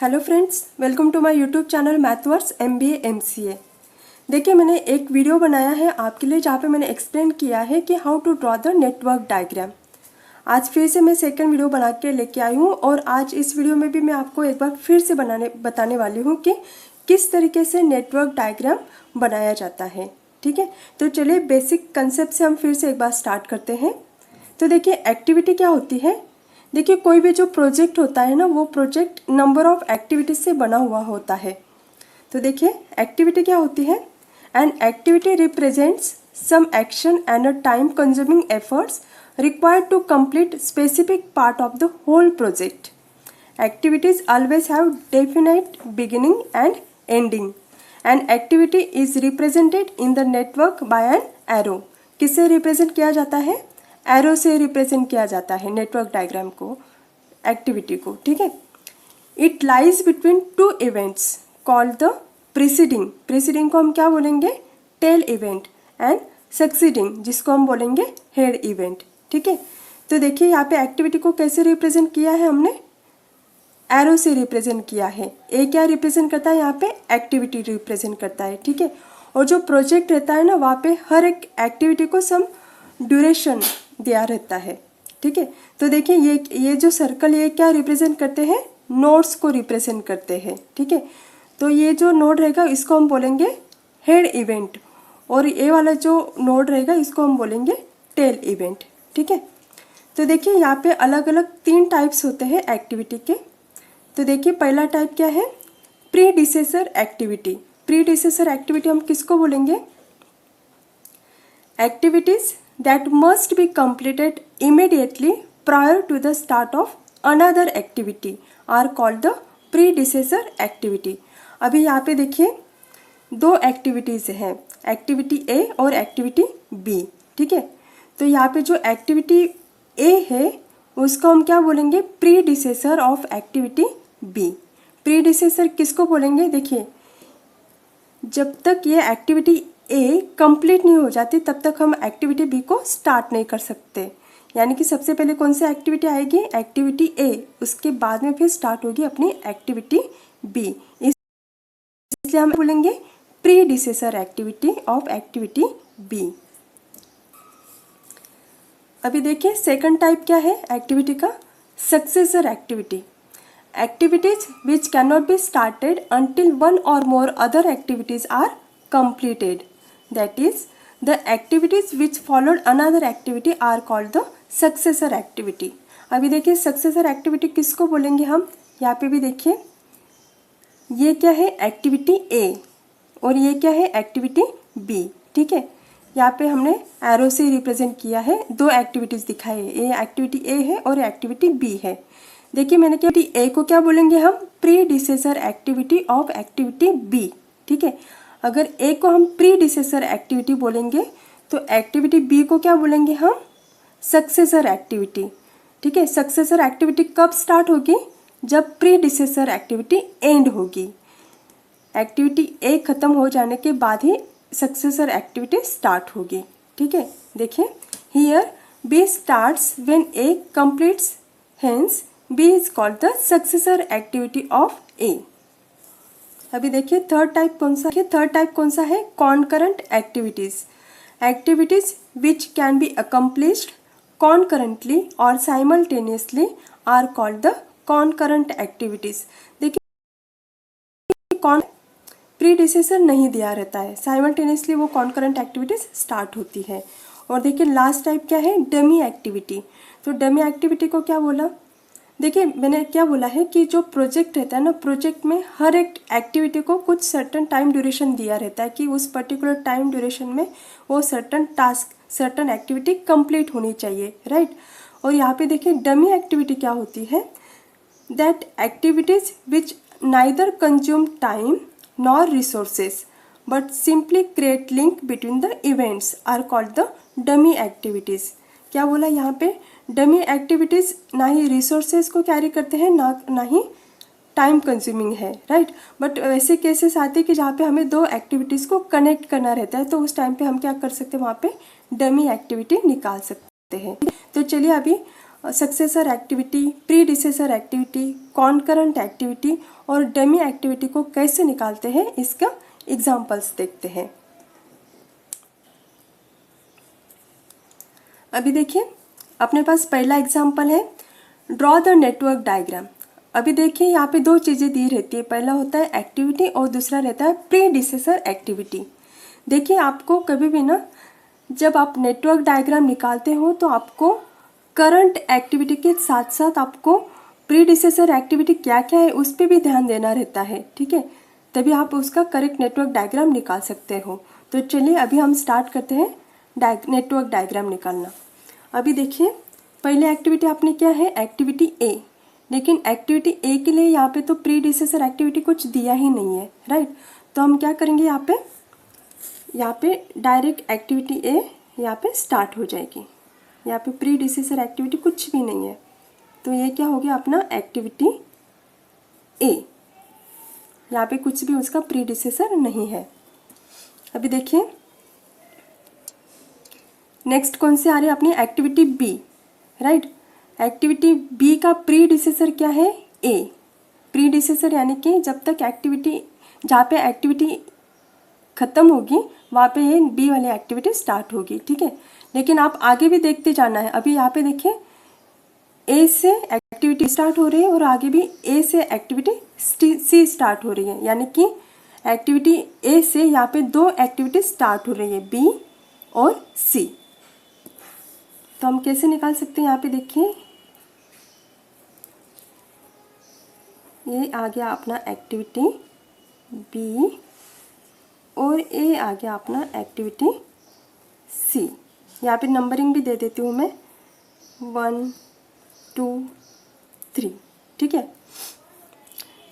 Hello friends, welcome to my YouTube channel Mathverse MBA MCA। देखिए, मैंने एक video बनाया है आपके लिए जहाँ पे मैंने एक्सप्लेन किया है कि how to draw the network diagram. आज फिर से मैं सेकंड वीडियो बना के लेके आई हूँ और आज इस वीडियो में भी मैं आपको एक बार फिर से बताने वाली हूँ कि किस तरीके से नेटवर्क डायग्राम बनाया जाता है। ठीक है, तो चलिए बेसिक कंसेप्ट से हम फिर से एक बार स्टार्ट करते हैं। तो देखिए, एक्टिविटी क्या होती है। देखिए, कोई भी जो प्रोजेक्ट होता है ना, वो प्रोजेक्ट नंबर ऑफ एक्टिविटीज से बना हुआ होता है। तो देखिए, एक्टिविटी क्या होती है। An activity represents some action and a time consuming efforts required to complete specific part of the whole project. Activities always have definite beginning and ending. An activity is represented in the network by an arrow. किससे represent किया जाता है? Arrow से represent किया जाता है network diagram को, activity को। ठीक है, it lies between two events called the preceding. Preceding को हम क्या बोलेंगे? Tell event. एंड सक्सीडिंग, जिसको हम बोलेंगे हेड इवेंट। ठीक है, तो देखिए यहाँ पे एक्टिविटी को कैसे रिप्रेजेंट किया है हमने? एरो से रिप्रेजेंट किया है। ए क्या रिप्रेजेंट करता है? यहाँ पे एक्टिविटी रिप्रेजेंट करता है। ठीक है, और जो प्रोजेक्ट रहता है ना, वहाँ पे हर एक एक्टिविटी को सम ड्यूरेशन दिया रहता है। ठीक है, तो देखिए ये जो सर्कल ये क्या रिप्रेजेंट करते हैं? नोड्स को रिप्रेजेंट करते हैं। ठीक है, तो ये जो नोड रहेगा इसको हम बोलेंगे हेड इवेंट, और ये वाला जो नोड रहेगा इसको हम बोलेंगे टेल इवेंट। ठीक है, तो देखिए यहाँ पे अलग अलग 3 टाइप्स होते हैं एक्टिविटी के। तो देखिए पहला टाइप क्या है? Predecessor activity. प्रीडिसेसर एक्टिविटी हम किसको बोलेंगे? Activities that must be completed immediately prior to the start of another activity are called the predecessor activity। अभी यहाँ पे देखिए 2 एक्टिविटीज़ हैं, एक्टिविटी A और एक्टिविटी B। ठीक है, तो यहाँ पे जो एक्टिविटी A है उसको हम क्या बोलेंगे? Predecessor of activity B। Predecessor किसको बोलेंगे? देखिए, जब तक ये एक्टिविटी ए कंप्लीट नहीं हो जाती तब तक हम एक्टिविटी बी को स्टार्ट नहीं कर सकते। यानी कि सबसे पहले कौन सी एक्टिविटी आएगी? एक्टिविटी ए, उसके बाद में फिर स्टार्ट होगी अपनी एक्टिविटी बी। इसलिए हम बोलेंगे predecessor activity of activity B. अभी देखिए सेकंड टाइप क्या है एक्टिविटी का? Successor activity. Activities which can not be started until one or more other activities are completed. That is, the activities which followed another activity are called the successor activity. अभी देखिए successor activity किसको बोलेंगे हम? यहाँ पे भी देखिए ये क्या है? एक्टिविटी ए, और ये क्या है? Activity B. ठीक है, यहाँ पे हमने एरो से रिप्रेजेंट किया है, 2 एक्टिविटीज़ दिखाई है। ये एक्टिविटी ए है और एक्टिविटी बी है। देखिए मैंने क्या, ए को क्या बोलेंगे हम? Predecessor activity of activity B. ठीक है, अगर ए को हम प्रीडिसेसर एक्टिविटी बोलेंगे तो एक्टिविटी बी को क्या बोलेंगे हम? Successor activity. ठीक है, सक्सेसर एक्टिविटी कब स्टार्ट होगी? जब प्रीडिसेसर एक्टिविटी एंड होगी। एक्टिविटी ए खत्म हो जाने के बाद ही सक्सेसर एक्टिविटी स्टार्ट होगी। ठीक है, देखिए here B starts when A completes, hence B is called the successor activity of A. अभी देखिए थर्ड टाइप कौन सा है? Concurrent activities. Activities which can be accomplished concurrently और simultaneously are called the concurrent activities. देखिए कौन predecessor नहीं दिया रहता है, साइमल्टेनियसली वो कॉन्करेंट एक्टिविटीज स्टार्ट होती है। और देखिए लास्ट टाइप क्या है? Dummy activity. तो डमी एक्टिविटी को क्या बोला? देखिए मैंने क्या बोला है कि जो प्रोजेक्ट रहता है ना, प्रोजेक्ट में हर एक एक्टिविटी को कुछ सर्टन टाइम ड्यूरेशन दिया रहता है कि उस पर्टिकुलर टाइम ड्यूरेशन में वो certain task, certain activity complete होनी चाहिए, राइट। और यहाँ पे देखिए डमी एक्टिविटी क्या होती है? That activities which neither consume time nor resources but simply create link between the events are called the dummy activities. क्या बोला यहाँ पे? डमी एक्टिविटीज़ ना ही रिसोर्सेज को कैरी करते हैं, ना ही टाइम कंज्यूमिंग है, राइट। बट ऐसे केसेस आते हैं कि जहाँ पे हमें 2 एक्टिविटीज़ को कनेक्ट करना रहता है, तो उस टाइम पे हम क्या कर सकते हैं? वहाँ पे डमी एक्टिविटी निकाल सकते हैं। तो चलिए अभी successor activity, predecessor activity, concurrent activity और डमी एक्टिविटी को कैसे निकालते हैं, इसका एग्जाम्पल्स देखते हैं। अभी देखिए अपने पास पहला एग्जाम्पल है ड्रॉ द नेटवर्क डायग्राम। अभी देखिए यहाँ पे दो चीज़ें दी रहती है, पहला होता है एक्टिविटी और दूसरा रहता है प्रीडिसेसर एक्टिविटी। देखिए आपको कभी भी ना जब आप नेटवर्क डायग्राम निकालते हो तो आपको करंट एक्टिविटी के साथ साथ आपको प्रीडिसेसर एक्टिविटी क्या क्या है उस पर भी ध्यान देना रहता है, ठीक है, तभी आप उसका करेक्ट नेटवर्क डायग्राम निकाल सकते हो। तो चलिए अभी हम स्टार्ट करते हैं नेटवर्क डायग्राम निकालना। अभी देखिए पहले एक्टिविटी आपने क्या है एक्टिविटी ए, लेकिन एक्टिविटी ए के लिए यहाँ पे तो प्रीडिसेसर एक्टिविटी कुछ दिया ही नहीं है, राइट। तो हम क्या करेंगे यहाँ पे डायरेक्ट एक्टिविटी ए यहाँ पे स्टार्ट हो जाएगी। यहाँ पे प्रीडिसेसर एक्टिविटी कुछ भी नहीं है, तो ये क्या हो गया अपना एक्टिविटी ए। यहाँ पे कुछ भी उसका प्रीडिसेसर नहीं है। अभी देखिए नेक्स्ट कौन सी आ रही है अपनी activity B, right. Activity B का प्रीडिसेसर क्या है ए। प्रीडिसेसर यानी कि जब तक एक्टिविटी जहाँ पे एक्टिविटी खत्म होगी वहाँ पे ये बी वाली एक्टिविटी स्टार्ट होगी, ठीक है। लेकिन आप आगे भी देखते जाना है। अभी यहाँ पे देखिए ए से एक्टिविटी स्टार्ट हो रही है और आगे भी ए से एक्टिविटी सी स्टार्ट हो रही है, यानी कि एक्टिविटी ए से यहाँ पे दो एक्टिविटी स्टार्ट हो रही है, बी और सी। तो हम कैसे निकाल सकते हैं, यहाँ पे देखिए ये आ गया अपना एक्टिविटी बी और ए आ गया अपना एक्टिविटी सी। यहाँ पे नंबरिंग भी दे देती हूँ मैं 1 2 3, ठीक है।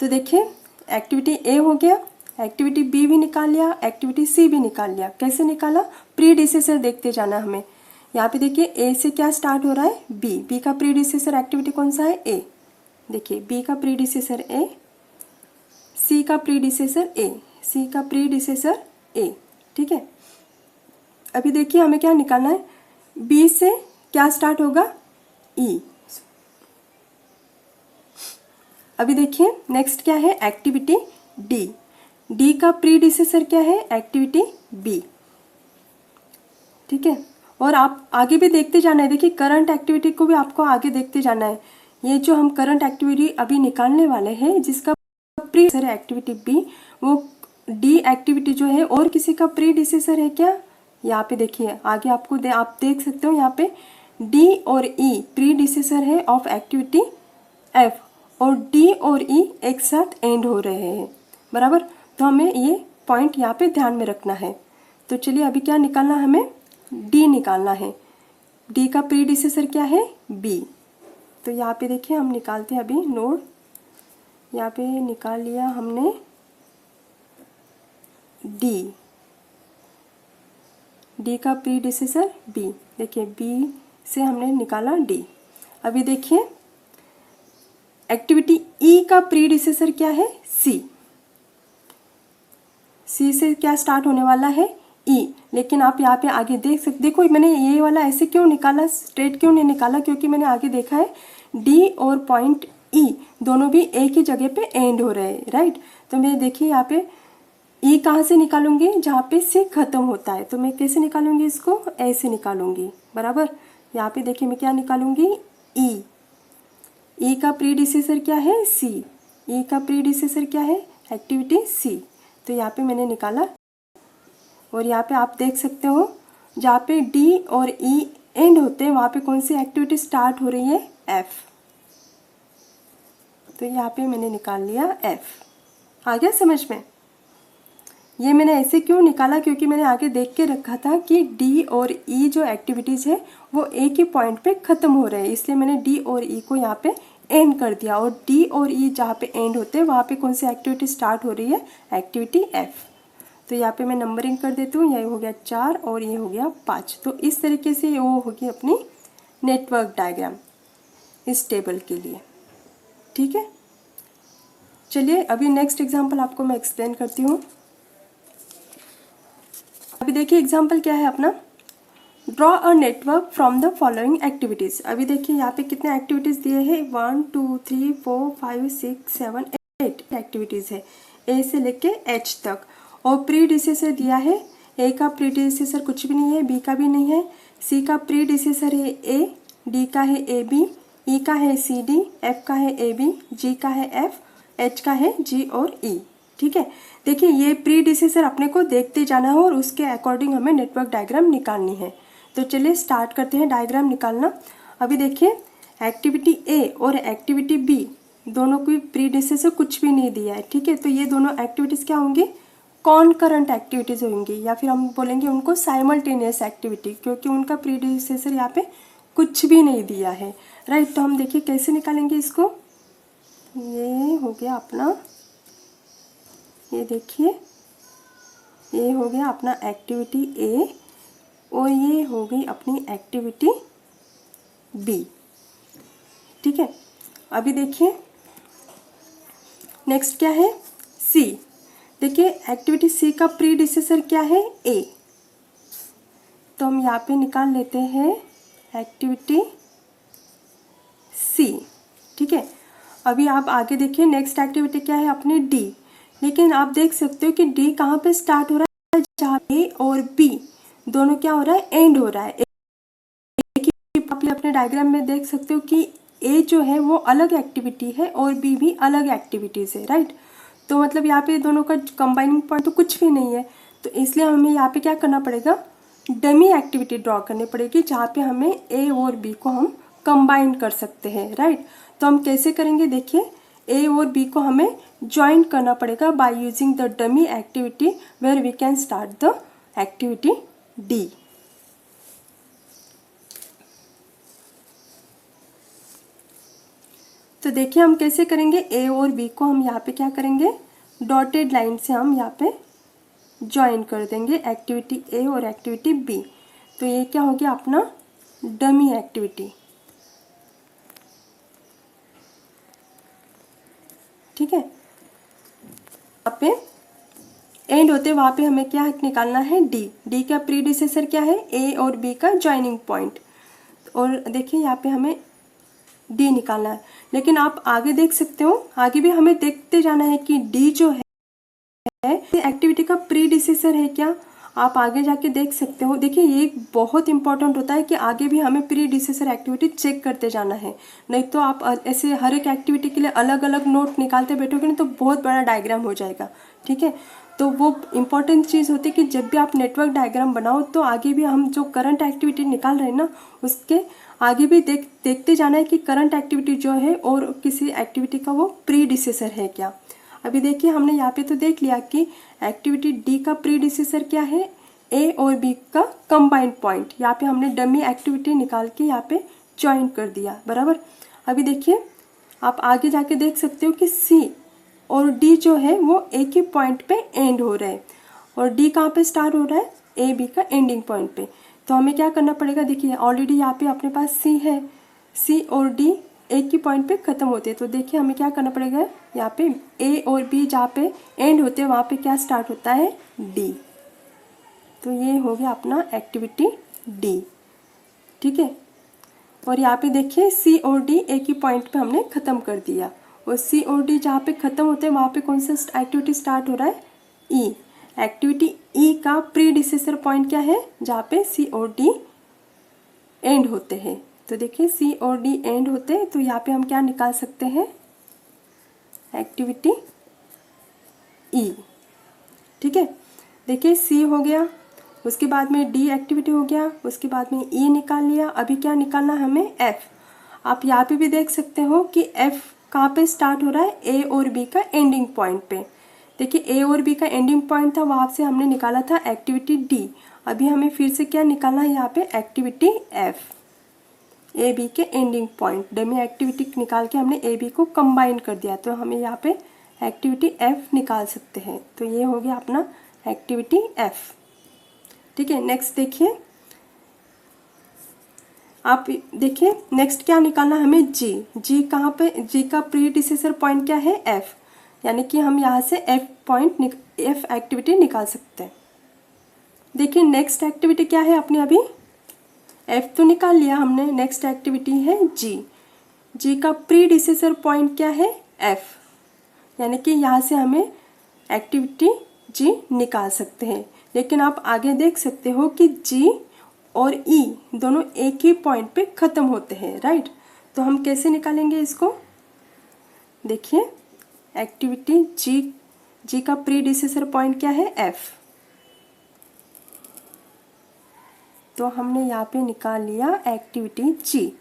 तो देखिए एक्टिविटी ए हो गया, एक्टिविटी बी भी निकाल लिया, एक्टिविटी सी भी निकाल लिया। कैसे निकाला, प्रीडिसेसर देखते जाना हमें। यहाँ पे देखिए ए से क्या स्टार्ट हो रहा है बी, बी का प्रीडिसेसर एक्टिविटी कौन सा है ए। देखिए बी का प्रीडिसेसर ए, सी का प्रीडिसेसर ए, सी का प्रीडिसेसर ए, ठीक है। अभी देखिए हमें क्या निकालना है, बी से क्या स्टार्ट होगा ई। अभी देखिए नेक्स्ट क्या है एक्टिविटी डी, डी का प्रीडिसेसर क्या है एक्टिविटी बी, ठीक है। और आप आगे भी देखते जाना है। देखिए करंट एक्टिविटी को भी आपको आगे देखते जाना है। ये जो हम करंट एक्टिविटी अभी निकालने वाले हैं जिसका प्रीडिसेसर है एक्टिविटी बी, वो डी एक्टिविटी जो है और किसी का प्रीडिसेसर है क्या, यहाँ पे देखिए आगे आपको आप देख सकते हो यहाँ पे डी और ई प्रीडिसेसर है ऑफ एक्टिविटी एफ, और डी और ई एक साथ एंड हो रहे हैं, बराबर। तो हमें ये पॉइंट यहाँ पे ध्यान में रखना है। तो चलिए अभी क्या निकालना, हमें डी निकालना है। डी का प्रीडिसेसर क्या है बी। तो यहाँ पे देखिए हम निकालते हैं अभी नोट, यहाँ पे निकाल लिया हमने डी, डी का प्रीडिसेसर बी। देखिए बी से हमने निकाला डी। अभी देखिए एक्टिविटी ई का प्रीडिसेसर क्या है सी, सी से क्या स्टार्ट होने वाला है ई। लेकिन आप यहाँ पे आगे देख सकते, देखो मैंने ये वाला ऐसे क्यों निकाला, स्ट्रेट क्यों नहीं निकाला, क्योंकि मैंने आगे देखा है डी और पॉइंट ई दोनों भी एक ही जगह पे एंड हो रहे हैं, राइट। तो मैं देखिए यहाँ पे ई कहाँ से निकालूंगी, जहाँ पे सी खत्म होता है। तो मैं कैसे निकालूंगी इसको, ऐसे निकालूंगी, बराबर। यहाँ पे देखिए मैं क्या निकालूंगी ई, ई का प्रीडिसेसर क्या है सी, ई का प्रीडिसेसर क्या है एक्टिविटी सी। तो यहाँ पे मैंने निकाला, और यहाँ पे आप देख सकते हो जहाँ पे डी और ई एंड होते हैं वहाँ पे कौन सी एक्टिविटी स्टार्ट हो रही है एफ। तो यहाँ पे मैंने निकाल लिया एफ। आ गया समझ में। ये मैंने ऐसे क्यों निकाला, क्योंकि मैंने आगे देख के रखा था कि डी और ई जो एक्टिविटीज़ है वो एक ही पॉइंट पे ख़त्म हो रहे हैं, इसलिए मैंने डी और ई को यहाँ पे एंड कर दिया। और डी और ई जहाँ पे एंड होते हैं वहाँ पे कौन सी एक्टिविटी स्टार्ट हो रही है एक्टिविटी एफ। तो यहाँ पे मैं नंबरिंग कर देती हूँ, ये हो गया 4 और ये हो गया 5। तो इस तरीके से वो होगी अपनी नेटवर्क डायग्राम इस टेबल के लिए, ठीक है। चलिए अभी नेक्स्ट एग्जांपल आपको मैं एक्सप्लेन करती हूँ। अभी देखिए एग्जांपल क्या है अपना, draw a network from the following activities. अभी देखिए यहाँ पे कितने एक्टिविटीज़ दिए हैं, 1 2 3 4 5 6 7 8 एक्टिविटीज़ है, ए से लेके एच तक। और प्रीडिसेसर दिया है, ए का प्रीडिसेसर कुछ भी नहीं है, बी का भी नहीं है, सी का प्रीडिसेसर है ए, डी का है ए बी, ई का है सी डी, एफ का है ए बी, जी का है एफ, एच का है जी और ई। ठीक है, देखिए ये प्रीडिसेसर अपने को देखते जाना है और उसके अकॉर्डिंग हमें नेटवर्क डायग्राम निकालनी है। तो चलिए स्टार्ट करते हैं डायग्राम निकालना। अभी देखिए एक्टिविटी ए और एक्टिविटी बी दोनों को प्रीडिसेसर कुछ भी नहीं दिया है। ठीक है, तो ये दोनों एक्टिविटीज़ क्या होंगी, कॉनकरेंट एक्टिविटीज़ होंगी, या फिर हम बोलेंगे उनको साइमल्टेनियस एक्टिविटी, क्योंकि उनका प्रीडिसेसर यहाँ पे कुछ भी नहीं दिया है। राइट, तो हम देखिए कैसे निकालेंगे इसको। ये हो गया अपना, ये देखिए ये हो गया अपना एक्टिविटी ए और ये हो गई अपनी एक्टिविटी बी। ठीक है, अभी देखिए नेक्स्ट क्या है, सी। देखिए एक्टिविटी सी का प्रीडिसेसर क्या है, ए, तो हम यहाँ पे निकाल लेते हैं एक्टिविटी सी। ठीक है, अभी आप आगे देखिए नेक्स्ट एक्टिविटी क्या है अपनी डी। लेकिन आप देख सकते हो कि डी कहाँ पे स्टार्ट हो रहा है, जहाँ ए और बी दोनों क्या हो रहा है, एंड हो रहा है। एक ही आप अपने डायग्राम में देख सकते हो कि ए जो है वो अलग एक्टिविटी है और बी भी अलग एक्टिविटीज़ है। राइट, तो मतलब यहाँ पे दोनों का कंबाइनिंग पॉइंट तो कुछ भी नहीं है, तो इसलिए हमें यहाँ पे क्या करना पड़ेगा, डमी एक्टिविटी ड्रॉ करनी पड़ेगी, जहाँ पे हमें ए और बी को हम कंबाइन कर सकते हैं। राइट, तो हम कैसे करेंगे, देखिए ए और बी को हमें ज्वाइन करना पड़ेगा by using the dummy activity where we can start the activity D. तो देखिए हम कैसे करेंगे, ए और बी को हम यहाँ पे क्या करेंगे, डॉटेड लाइन से हम यहाँ पे ज्वाइन कर देंगे एक्टिविटी ए और एक्टिविटी बी। तो ये क्या हो गया अपना डमी एक्टिविटी। ठीक है, यहाँ पे एंड होते वहाँ पे हमें क्या निकालना है, डी। डी का प्रीडिसेसर क्या है, ए और बी का ज्वाइनिंग पॉइंट। और देखिए यहाँ पे हमें डी निकालना है। लेकिन आप आगे देख सकते हो, आगे भी हमें देखते जाना है कि डी जो है एक्टिविटी का प्रीडिसेसर है क्या, आप आगे जाके देख सकते हो। देखिए ये बहुत इंपॉर्टेंट होता है कि आगे भी हमें प्रीडिसेसर एक्टिविटी चेक करते जाना है, नहीं तो आप ऐसे हर एक एक्टिविटी के लिए अलग अलग नोट निकालते बैठोगे ना तो बहुत बड़ा डायग्राम हो जाएगा। ठीक है, तो वो इम्पॉर्टेंट चीज़ होती है कि जब भी आप नेटवर्क डायग्राम बनाओ तो आगे भी हम जो करंट एक्टिविटी निकाल रहे हैं ना उसके आगे भी देखते जाना है कि करंट एक्टिविटी जो है और किसी एक्टिविटी का वो प्रीडिसेसर है क्या। अभी देखिए हमने यहाँ पे तो देख लिया कि एक्टिविटी डी का प्रीडिसेसर क्या है, ए और बी का कंबाइंड पॉइंट। यहाँ पे हमने डमी एक्टिविटी निकाल के यहाँ पे ज्वाइन कर दिया, बराबर। अभी देखिए आप आगे जाके देख सकते हो कि सी और डी जो है वो एक ही पॉइंट पे एंड हो रहे हैं और डी कहाँ पे स्टार्ट हो रहा है, ए बी का एंडिंग पॉइंट पे। तो हमें क्या करना पड़ेगा, देखिए ऑलरेडी यहाँ पे अपने पास सी है, सी और डी एक ही पॉइंट पे ख़त्म होते हैं। तो देखिए हमें क्या करना पड़ेगा, यहाँ पे ए और बी जहाँ पे एंड होते हैं वहाँ पे क्या स्टार्ट होता है, डी। तो ये हो गया अपना एक्टिविटी डी। ठीक है, और यहाँ पे देखिए सी और डी एक ही पॉइंट पे हमने ख़त्म कर दिया और सी और डी जहाँ पे ख़त्म होते हैं वहाँ पे कौन सा एक्टिविटी स्टार्ट हो रहा है, ई। एक्टिविटी ई का प्रीडिसेसर पॉइंट क्या है, जहाँ पे सी और डी एंड होते हैं। तो देखिए सी और डी एंड होते हैं, तो यहाँ पे हम क्या निकाल सकते हैं, एक्टिविटी ई। ठीक है, देखिए सी हो गया, उसके बाद में डी एक्टिविटी हो गया, उसके बाद में ई निकाल लिया। अभी क्या निकालना है हमें, एफ। आप यहाँ पे भी देख सकते हो कि एफ कहाँ पे स्टार्ट हो रहा है, ए और बी का एंडिंग पॉइंट पे। देखिए ए और बी का एंडिंग पॉइंट था, वहाँ से हमने निकाला था एक्टिविटी डी। अभी हमें फिर से क्या निकालना है यहाँ पे, एक्टिविटी एफ, ए बी के एंडिंग पॉइंट। डमी एक्टिविटी निकाल के हमने ए बी को कंबाइन कर दिया, तो हमें यहाँ पे एक्टिविटी एफ निकाल सकते हैं। तो ये हो गया अपना एक्टिविटी एफ। ठीक है, नेक्स्ट देखिए, आप देखिए नेक्स्ट क्या निकालना है हमें, जी। जी कहाँ पे, जी का प्रीडिसेसर पॉइंट क्या है, एफ, यानी कि हम यहाँ से एफ पॉइंट एफ एक्टिविटी निकाल सकते हैं। देखिए नेक्स्ट एक्टिविटी क्या है अपनी, अभी एफ तो निकाल लिया हमने। नेक्स्ट एक्टिविटी है जी। जी का प्रीडिसेसर पॉइंट क्या है? एफ, यानी कि यहाँ से हमें एक्टिविटी जी निकाल सकते हैं। लेकिन आप आगे देख सकते हो कि जी और ई दोनों एक ही पॉइंट पे ख़त्म होते हैं, राइट। तो हम कैसे निकालेंगे इसको? देखिए, एक्टिविटी जी का प्रीडिसेसर पॉइंट क्या है? एफ। तो हमने यहाँ पे निकाल लिया एक्टिविटी जी।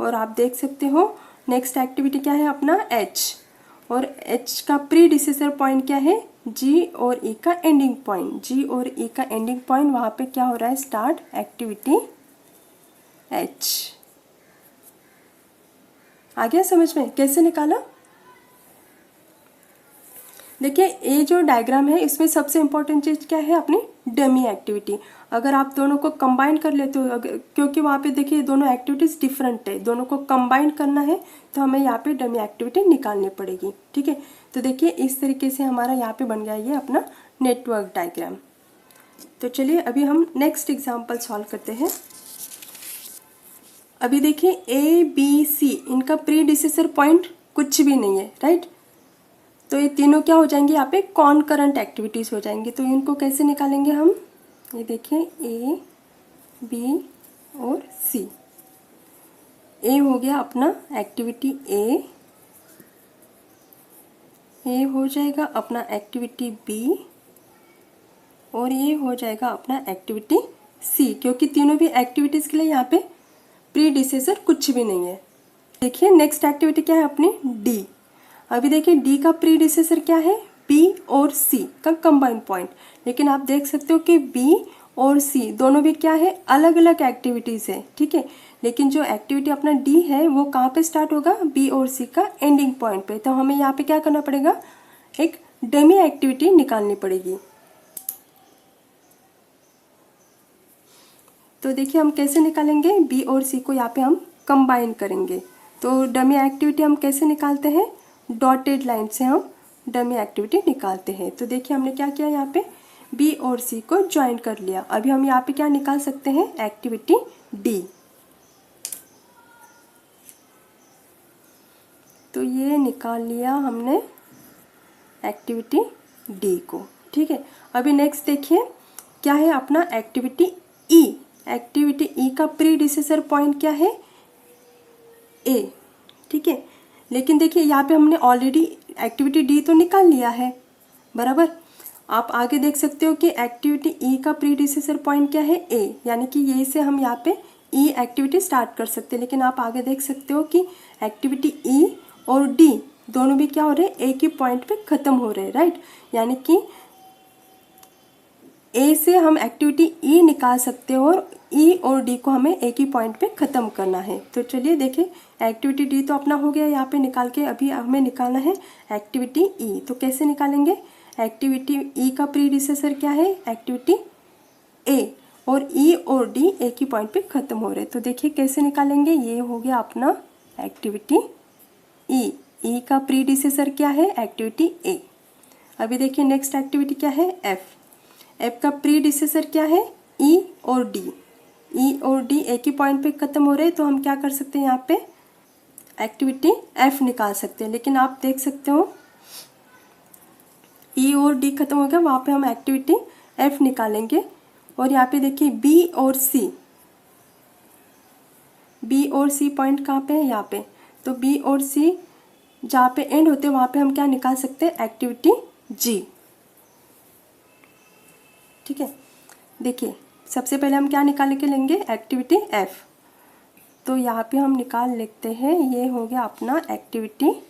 और आप देख सकते हो नेक्स्ट एक्टिविटी क्या है अपना? एच। और एच का प्रीडिसेसर पॉइंट क्या है? जी और ई का एंडिंग पॉइंट। जी और ई का एंडिंग पॉइंट, वहाँ पे क्या हो रहा है? Start activity H. आ गया समझ में कैसे निकाला? देखिए, ये जो डायग्राम है इसमें सबसे इम्पोर्टेंट चीज़ क्या है? अपनी डमी एक्टिविटी। अगर आप दोनों को कंबाइन कर लेते हो, क्योंकि वहाँ पे देखिए दोनों एक्टिविटीज़ डिफरेंट है, दोनों को कंबाइन करना है तो हमें यहाँ पे डमी एक्टिविटी निकालनी पड़ेगी, ठीक है। तो देखिए इस तरीके से हमारा यहाँ पे बन गया ये अपना नेटवर्क डायग्राम। तो चलिए अभी हम नेक्स्ट एग्जाम्पल सॉल्व करते हैं। अभी देखिए ए बी सी, इनका प्रीडिसेसर पॉइंट कुछ भी नहीं है, राइट। तो ये तीनों क्या हो जाएंगे? यहाँ पे कॉनकरेंट एक्टिविटीज़ हो जाएंगी। तो इनको कैसे निकालेंगे हम? ये देखिए ए बी और सी। ए हो गया अपना एक्टिविटी ए हो जाएगा अपना एक्टिविटी बी, और ये हो जाएगा अपना एक्टिविटी सी, क्योंकि तीनों भी एक्टिविटीज़ के लिए यहाँ पे प्रीडिसेसर कुछ भी नहीं है। देखिए नेक्स्ट एक्टिविटी क्या है अपनी? डी। अभी देखिए डी का प्रीडिसेसर क्या है? बी और सी का कंबाइंड पॉइंट। लेकिन आप देख सकते हो कि बी और सी दोनों भी क्या है? अलग अलग एक्टिविटीज़ है, ठीक है। लेकिन जो एक्टिविटी अपना डी है वो कहाँ पे स्टार्ट होगा? बी और सी का एंडिंग पॉइंट पे। तो हमें यहाँ पे क्या करना पड़ेगा? एक डमी एक्टिविटी निकालनी पड़ेगी। तो देखिए हम कैसे निकालेंगे? बी और सी को यहाँ पे हम कंबाइन करेंगे। तो डमी एक्टिविटी हम कैसे निकालते हैं? डॉटेड लाइन से हम डमी एक्टिविटी निकालते हैं। तो देखिए हमने क्या किया? यहाँ पे बी और सी को ज्वाइन कर लिया। अभी हम यहाँ पे क्या निकाल सकते हैं? Activity D. तो ये निकाल लिया हमने एक्टिविटी डी को, ठीक है। अभी नेक्स्ट देखिए क्या है अपना एक्टिविटी ई। एक्टिविटी ई का प्रीडिसेसर पॉइंट क्या है? ए, ठीक है। लेकिन देखिए यहाँ पे हमने ऑलरेडी एक्टिविटी डी तो निकाल लिया है, बराबर। आप आगे देख सकते हो कि एक्टिविटी ई का प्रीडिसेसर पॉइंट क्या है? ए, यानी कि ये से हम यहाँ पे ई एक्टिविटी स्टार्ट कर सकते हैं। लेकिन आप आगे देख सकते हो कि एक्टिविटी ई और डी दोनों भी क्या हो रहे हैं? एक ही पॉइंट पे ख़त्म हो रहे हैं, राइट। यानी कि ए से हम एक्टिविटी ई निकाल सकते हैं और ई और डी को हमें एक ही पॉइंट पे ख़त्म करना है। तो चलिए देखिए एक्टिविटी डी तो अपना हो गया यहाँ पे निकाल के। अभी हमें निकालना है एक्टिविटी ई। तो कैसे निकालेंगे? एक्टिविटी ई का प्रीडिसेसर क्या है? एक्टिविटी ए, और ई और डी एक ही पॉइंट पे ख़त्म हो रहे हैं। तो देखिए कैसे निकालेंगे? ये हो गया अपना एक्टिविटी ई। ई का प्रीडिसेसर क्या है? एक्टिविटी ए। अभी देखिए नेक्स्ट एक्टिविटी क्या है? एफ। एफ का प्रीडिसेसर क्या है? ई और डी। ई और डी एक ही पॉइंट पे ख़त्म हो रहे हैं। तो हम क्या कर सकते हैं? यहाँ पे एक्टिविटी एफ निकाल सकते हैं। लेकिन आप देख सकते हो ई और डी खत्म हो गया, वहाँ पे हम एक्टिविटी एफ निकालेंगे। और यहाँ पे देखिए बी और सी। बी और सी पॉइंट कहाँ पे है? यहाँ पे। तो बी और सी जहाँ पे एंड होते हैं वहाँ पे हम क्या निकाल सकते हैं? एक्टिविटी जी, ठीक है। देखिए सबसे पहले हम क्या निकाल के लेंगे? Activity F. तो यहाँ पे हम निकाल लेते हैं, ये हो गया अपना एक्टिविटी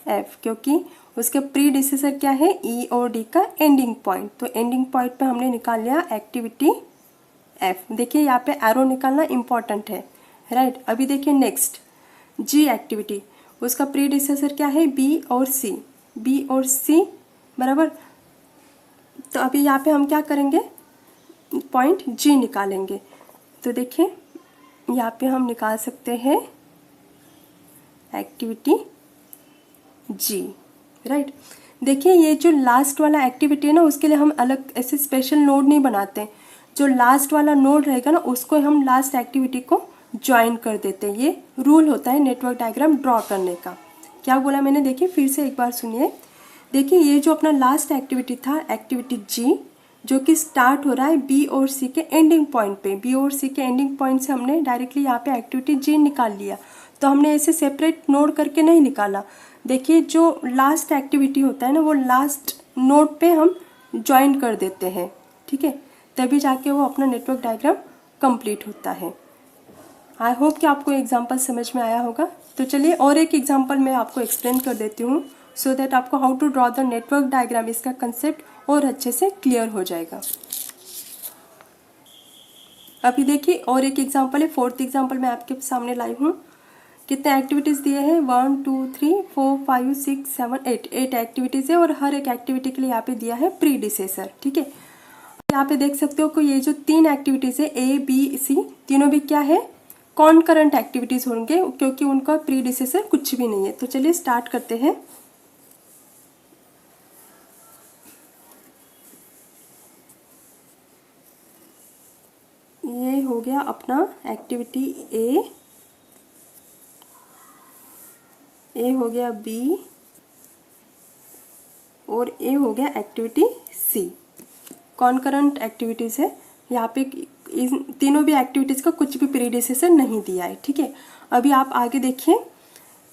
एफ, क्योंकि उसके प्रीडिसेसर क्या है? ई और डी का एंडिंग पॉइंट। तो एंडिंग पॉइंट पे हमने निकाल लिया एक्टिविटी एफ। देखिए यहाँ पे एरो निकालना इम्पॉर्टेंट है, राइट। अभी देखिए नेक्स्ट जी एक्टिविटी, उसका प्रीडिसेसर क्या है? बी और सी। बी और सी, बराबर। तो अभी यहाँ पे हम क्या करेंगे? पॉइंट जी निकालेंगे। तो देखिए यहाँ पे हम निकाल सकते हैं एक्टिविटी जी, राइट। देखिए ये जो लास्ट वाला एक्टिविटी है ना, उसके लिए हम अलग ऐसे स्पेशल नोड नहीं बनाते। जो लास्ट वाला नोड रहेगा ना, उसको हम लास्ट एक्टिविटी को ज्वाइन कर देते हैं। ये रूल होता है नेटवर्क डायग्राम ड्रॉ करने का। क्या बोला मैंने, देखिए फिर से एक बार सुनिए। देखिए ये जो अपना लास्ट एक्टिविटी था, एक्टिविटी जी, जो कि स्टार्ट हो रहा है बी और सी के एंडिंग पॉइंट पे। बी और सी के एंडिंग पॉइंट से हमने डायरेक्टली यहाँ पे एक्टिविटी जी निकाल लिया, तो हमने ऐसे सेपरेट नोड करके नहीं निकाला। देखिए जो लास्ट एक्टिविटी होता है ना, वो लास्ट नोड पे हम ज्वाइन कर देते हैं, ठीक है, तभी जाके वो अपना नेटवर्क डायग्राम कंप्लीट होता है। आई होप कि आपको एग्जाम्पल समझ में आया होगा। तो चलिए और एक एग्जाम्पल मैं आपको एक्सप्लेन कर देती हूँ, सो दैट आपको how to draw the network diagram, इसका कंसेप्ट और अच्छे से क्लियर हो जाएगा। अभी देखिए और एक एग्जाम्पल है, फोर्थ एग्जाम्पल मैं आपके सामने लाई हूँ। कितने एक्टिविटीज़ दिए हैं, 1 2 3 4 5 6 7 8 एक्टिविटीज़ है, और हर एक एक्टिविटी के लिए यहाँ पे दिया है प्रीडिसेसर, ठीक है। यहाँ पे देख सकते हो कि ये जो 3 एक्टिविटीज़ है ए बी सी, तीनों भी क्या है, कॉनकरेंट एक्टिविटीज़ होंगे, क्योंकि उनका प्रीडिसेसर कुछ भी नहीं है। तो चलिए स्टार्ट करते हैं। ये हो गया अपना एक्टिविटी ए हो गया बी, और ए हो गया एक्टिविटी सी। कॉनकरेंट एक्टिविटीज़ है यहाँ पे, इन तीनों भी एक्टिविटीज़ का कुछ भी प्रीडिसेसर नहीं दिया है, ठीक है। अभी आप आगे देखिए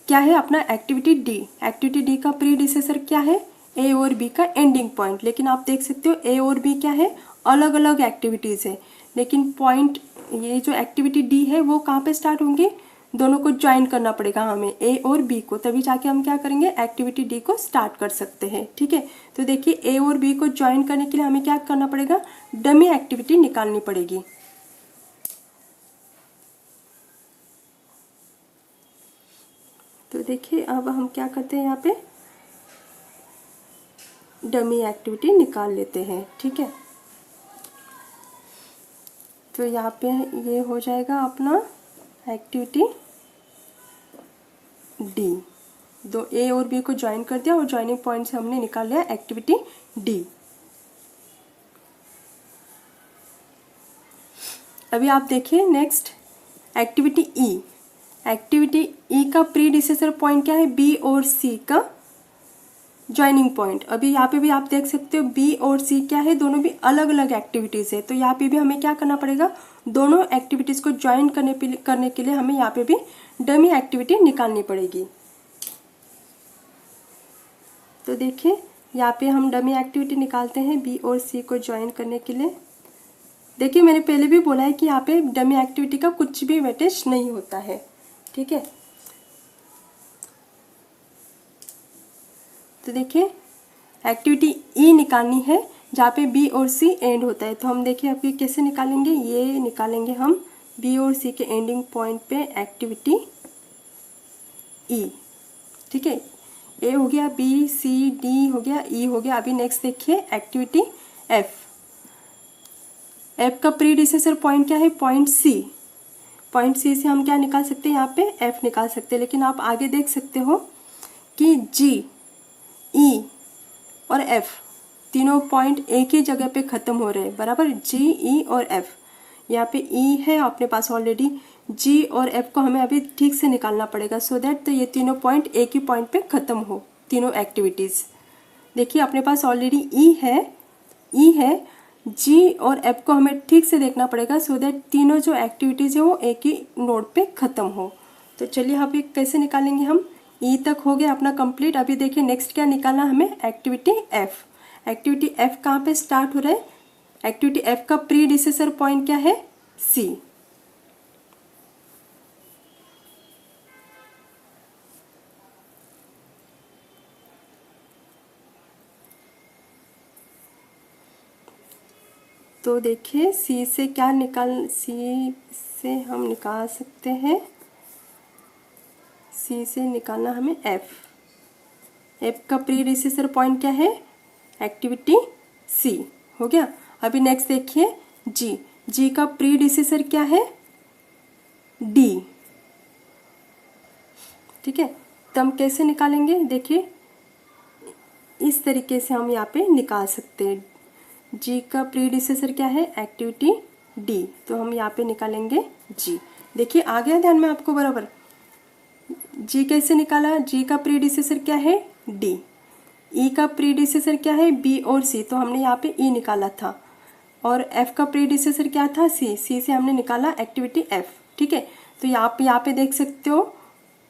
क्या है अपना एक्टिविटी डी। एक्टिविटी डी का प्रीडिसेसर क्या है, ए और बी का एंडिंग पॉइंट। लेकिन आप देख सकते हो ए और बी क्या है, अलग अलग एक्टिविटीज़ है, लेकिन पॉइंट ये जो एक्टिविटी डी है वो कहाँ पे स्टार्ट होंगी, दोनों को ज्वाइन करना पड़ेगा हमें, ए और बी को, तभी जाके हम क्या करेंगे, एक्टिविटी डी को स्टार्ट कर सकते हैं, ठीक है। तो देखिए ए और बी को ज्वाइन करने के लिए हमें क्या करना पड़ेगा, डमी एक्टिविटी निकालनी पड़ेगी। तो देखिए अब हम क्या करते हैं, यहाँ पे डमी एक्टिविटी निकाल लेते हैं, ठीक है। तो यहाँ पे ये हो जाएगा अपना एक्टिविटी डी। दो ए और बी को ज्वाइन कर दिया और ज्वाइनिंग पॉइंट से हमने निकाल लिया एक्टिविटी डी। अभी आप देखिए नेक्स्ट एक्टिविटी ई। एक्टिविटी ई का प्रीडिसेसर पॉइंट क्या है, बी और सी का ज्वाइनिंग पॉइंट। अभी यहाँ पे भी आप देख सकते हो बी और सी क्या है, दोनों भी अलग अलग एक्टिविटीज़ है। तो यहाँ पे भी हमें क्या करना पड़ेगा, दोनों एक्टिविटीज़ को ज्वाइन करने के लिए हमें यहाँ पे भी डमी एक्टिविटी निकालनी पड़ेगी। तो देखिए यहाँ पे हम डमी एक्टिविटी निकालते हैं बी और सी को ज्वाइन करने के लिए। देखिए मैंने पहले भी बोला है कि यहाँ पे डमी एक्टिविटी का कुछ भी वेटेज नहीं होता है, ठीक है। तो देखिए एक्टिविटी ई निकालनी है जहाँ पे बी और सी एंड होता है। तो हम देखिए अभी कैसे निकालेंगे, ये निकालेंगे हम बी और सी के एंडिंग पॉइंट पे एक्टिविटी ई, ठीक है। ए हो गया, बी सी डी हो गया, ई हो गया। अभी नेक्स्ट देखिए एक्टिविटी एफ। एफ का प्रीडिसेसर पॉइंट क्या है, पॉइंट सी। पॉइंट सी से हम क्या निकाल सकते हैं, यहाँ पे एफ निकाल सकते हैं। लेकिन आप आगे देख सकते हो कि जी, ई और एफ तीनों पॉइंट एक ही जगह पे ख़त्म हो रहे हैं, बराबर। जी, ई और एफ, यहाँ पे ई है अपने पास ऑलरेडी, जी और एफ को हमें अभी ठीक से निकालना पड़ेगा, सो दैट तो ये तीनों पॉइंट एक ही पॉइंट पे ख़त्म हो, तीनों एक्टिविटीज़। देखिए अपने पास ऑलरेडी ई है, जी और एफ को हमें ठीक से देखना पड़ेगा, सो दैट तीनों जो एक्टिविटीज़ है वो एक ही नोड पे ख़त्म हो। तो चलिए अभी कैसे निकालेंगे हम, ई तक हो गया अपना कंप्लीट। अभी देखिए नेक्स्ट क्या निकालना हमें, एक्टिविटी एफ। एक्टिविटी एफ कहाँ पे स्टार्ट हो रहा है, एक्टिविटी एफ का प्रीडिसेसर पॉइंट क्या है, सी। तो देखिए सी से क्या सी से हम निकाल सकते हैं, सी से निकालना हमें एफ। एफ का प्रीडिसेसर पॉइंट क्या है, एक्टिविटी सी, हो गया। अभी नेक्स्ट देखिए जी। जी का प्रीडिसेसर क्या है, डी, ठीक है। तो हम कैसे निकालेंगे, देखिए इस तरीके से हम यहाँ पे निकाल सकते हैं। जी का प्रीडिसेसर क्या है, एक्टिविटी डी, तो हम यहाँ पे निकालेंगे जी। देखिए आ गया ध्यान में आपको बराबर। जी कैसे निकाला, जी का प्रीडिसेसर क्या है डी, ई का प्रीडिसेसर क्या है बी और सी, तो हमने यहाँ पे ई निकाला था, और एफ का प्रीडिसेसर क्या था सी, सी से हमने निकाला एक्टिविटी एफ। ठीक है, तो यहाँ पे देख सकते हो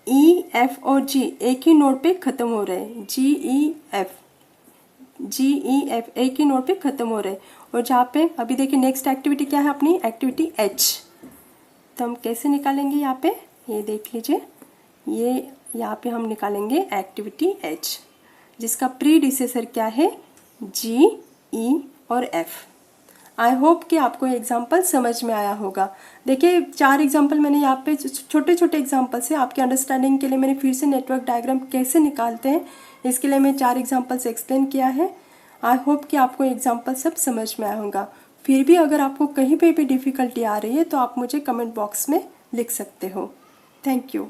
ई एफ और जी एक ही नोड पे खत्म हो रहे हैं, जी ई एफ एक ही नोड पे खत्म हो रहे हैं। और जहाँ पे अभी देखिए नेक्स्ट एक्टिविटी क्या है अपनी, एक्टिविटी एच, तो हम कैसे निकालेंगे यहाँ पे, ये देख लीजिए, ये यहाँ पे हम निकालेंगे एक्टिविटी एच जिसका प्रीडिसेसर क्या है जी ई और एफ। आई होप कि आपको एग्जाम्पल समझ में आया होगा। देखिए 4 एग्जाम्पल मैंने यहाँ पे छोटे छोटे एग्जाम्पल से आपके अंडरस्टैंडिंग के लिए मैंने फिर से नेटवर्क डायग्राम कैसे निकालते हैं इसके लिए मैं 4 एग्जाम्पल से एक्सप्लेन किया है। आई होप कि आपको एग्जाम्पल सब समझ में आया होगा। फिर भी अगर आपको कहीं पे भी डिफ़िकल्टी आ रही है तो आप मुझे कमेंट बॉक्स में लिख सकते हो। Thank you.